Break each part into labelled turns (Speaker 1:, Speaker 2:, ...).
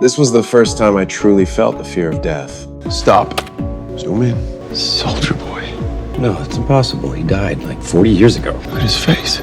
Speaker 1: This was the first time I truly felt the fear of death.
Speaker 2: Stop. Zoom in. Soldier Boy.
Speaker 3: No, it's impossible. He died like 40 years ago.
Speaker 2: Look at his face.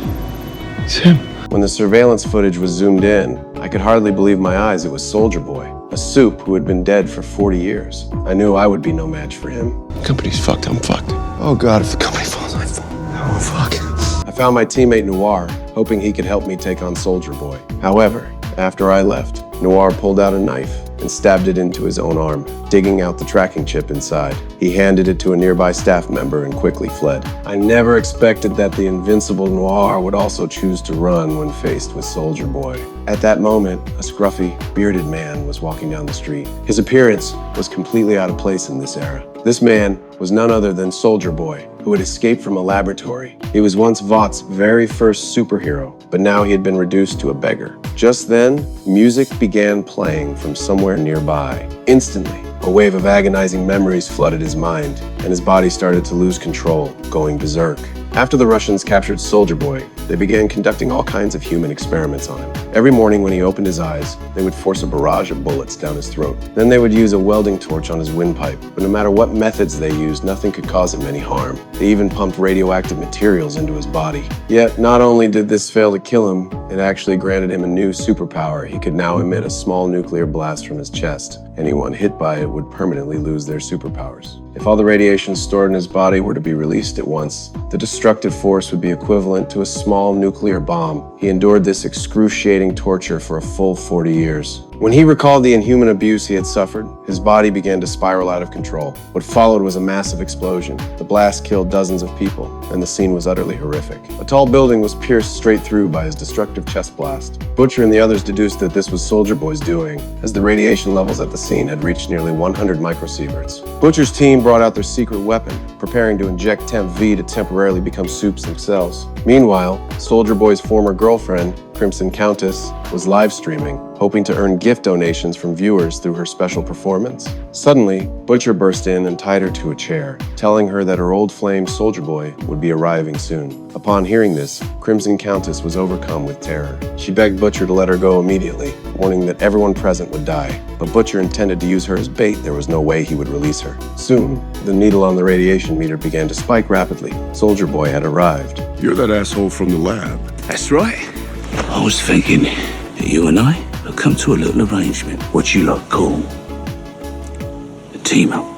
Speaker 2: It's him.
Speaker 1: When the surveillance footage was zoomed in, I could hardly believe my eyes. It was Soldier Boy, a soup who had been dead for 40 years. I knew I would be no match for him.
Speaker 2: The company's fucked. I'm fucked. Oh, God, if the company falls, I fall. Oh, fuck.
Speaker 1: I found my teammate Noir, hoping he could help me take on Soldier Boy. However, after I left, Noir pulled out a knife and stabbed it into his own arm, digging out the tracking chip inside. He handed it to a nearby staff member and quickly fled. I never expected that the invincible Noir would also choose to run when faced with Soldier Boy. At that moment, a scruffy, bearded man was walking down the street. His appearance was completely out of place in this era. This man was none other than Soldier Boy, who had escaped from a laboratory. He was once Vaught's very first superhero, but now he had been reduced to a beggar. Just then, music began playing from somewhere nearby. Instantly, a wave of agonizing memories flooded his mind, and his body started to lose control, going berserk. After the Russians captured Soldier Boy, they began conducting all kinds of human experiments on him. Every morning when he opened his eyes, they would force a barrage of bullets down his throat. Then they would use a welding torch on his windpipe, but no matter what methods they used, nothing could cause him any harm. They even pumped radioactive materials into his body. Yet, not only did this fail to kill him, it actually granted him a new superpower. He could now emit a small nuclear blast from his chest. Anyone hit by it would permanently lose their superpowers. If all the radiation stored in his body were to be released at once, the destructive force would be equivalent to a small nuclear bomb. He endured this excruciating torture for a full 40 years. When he recalled the inhuman abuse he had suffered, his body began to spiral out of control. What followed was a massive explosion. The blast killed dozens of people, and the scene was utterly horrific. A tall building was pierced straight through by his destructive chest blast. Butcher and the others deduced that this was Soldier Boy's doing, as the radiation levels at the scene had reached nearly 100 microsieverts. Butcher's team brought out their secret weapon, preparing to inject Temp V to temporarily become soups themselves. Meanwhile, Soldier Boy's former girlfriend, Crimson Countess, was live streaming, hoping to earn gift donations from viewers through her special performance. Suddenly, Butcher burst in and tied her to a chair, telling her that her old flame Soldier Boy would be arriving soon. Upon hearing this, Crimson Countess was overcome with terror. She begged Butcher to let her go immediately, warning that everyone present would die. But Butcher intended to use her as bait. There was no way he would release her. Soon, the needle on the radiation meter began to spike rapidly. Soldier Boy had arrived.
Speaker 4: You're that asshole from the lab.
Speaker 5: That's right. I was thinking that you and I have come to a little arrangement, what you lot call a team up.